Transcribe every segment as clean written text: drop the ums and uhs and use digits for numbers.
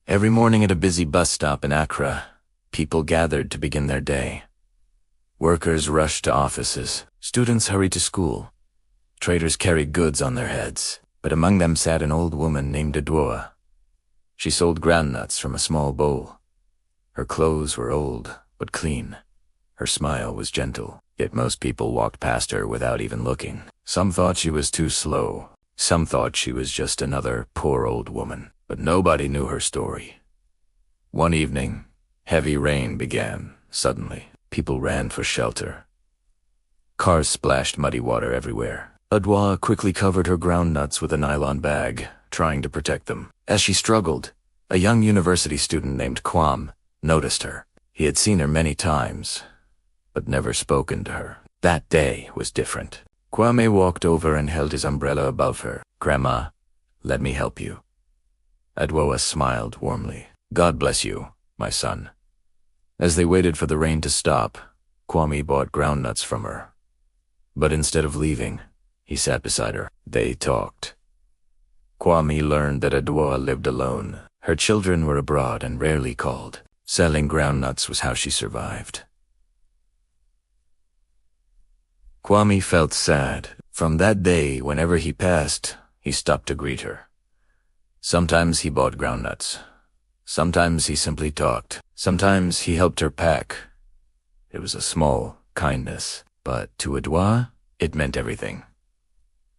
Every morning at a busy bus stop in Accra, people gathered to begin their day. Workers rushed to offices, students hurried to school, traders carried goods on their heads, but among them sat an old woman named Adwoa. She sold groundnuts from a small bowl. Her clothes were old, but clean. Her smile was gentle, yet most people walked past her without even looking. Some thought she was too slow. Some thought she was just another poor old woman, but nobody knew her story. One evening, heavy rain began. Suddenly, people ran for shelter. Cars splashed muddy water everywhere. Adwoa quickly covered her groundnuts with a nylon bag, trying to protect them. As she struggled, a young university student named Kwame noticed her. He had seen her many times, but never spoken to her. That day was different. Kwame walked over and held his umbrella above her. "Grandma, let me help you." Adwoa smiled warmly. "God bless you, my son." As they waited for the rain to stop, Kwame bought groundnuts from her. But instead of leaving, he sat beside her. They talked. Kwame learned that Adwoa lived alone. Her children were abroad and rarely called. Selling groundnuts was how she survived. Kwame felt sad. From that day, whenever he passed, he stopped to greet her. Sometimes he bought groundnuts. Sometimes he simply talked. Sometimes he helped her pack. It was a small kindness, but to Adwoa, it meant everything.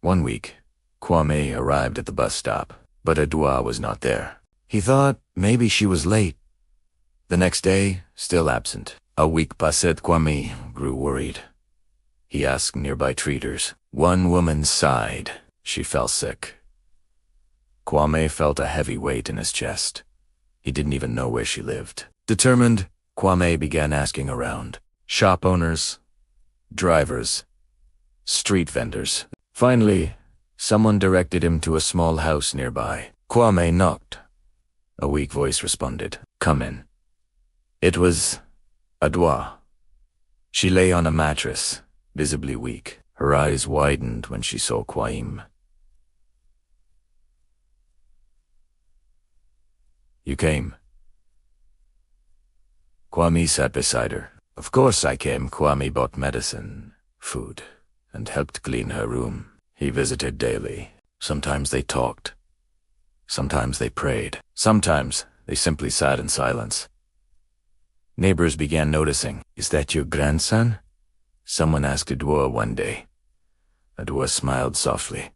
One week, Kwame arrived at the bus stop, but Adwoa was not there. He thought maybe she was late. The next day, still absent. A week passed. Kwame grew worried. He asked nearby treaters. One woman sighed. She fell sick. Kwame felt a heavy weight in his chest. He didn't even know where she lived. Determined, Kwame began asking around. Shop owners, drivers, street vendors. Finally, someone directed him to a small house nearby. Kwame knocked. A weak voice responded, "Come in." It was Adwoa. She lay on a mattress, visibly weak. Her eyes widened when she saw Kwame. "You came?" Kwame sat beside her. "Of course I came." Kwame bought medicine, food, and helped clean her room. He visited daily. Sometimes they talked. Sometimes they prayed. Sometimes they simply sat in silence. Neighbors began noticing. "Is that your grandson?" Someone asked Adwoa one day. Adwoa smiled softly.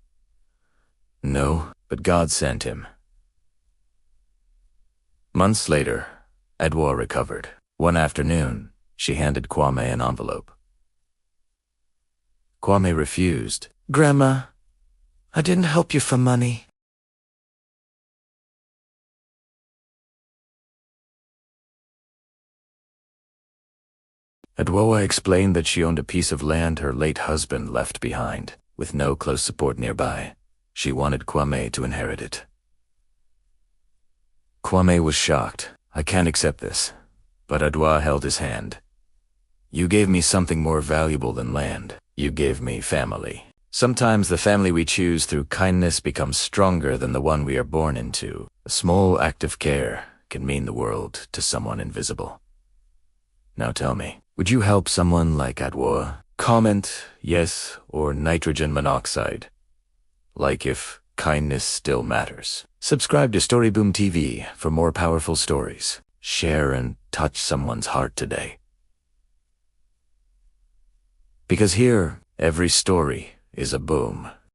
"No, but God sent him." Months later, Adwoa recovered. One afternoon, she handed Kwame an envelope. Kwame refused. "Grandma, I didn't help you for money." Adwoa explained that she owned a piece of land her late husband left behind. With no close support nearby, she wanted Kwame to inherit it. Kwame was shocked. "I can't accept this." But Adwoa held his hand. "You gave me something more valuable than land. You gave me family. Sometimes the family we choose through kindness becomes stronger than the one we are born into. A small act of care can mean the world to someone invisible. Now tell me, would you help someone like Adwoa? Comment yes or nitrogen monoxide. Like if kindness still matters. Subscribe to Storyboom TV for more powerful stories. Share and touch someone's heart today. Because here, every story is a boom.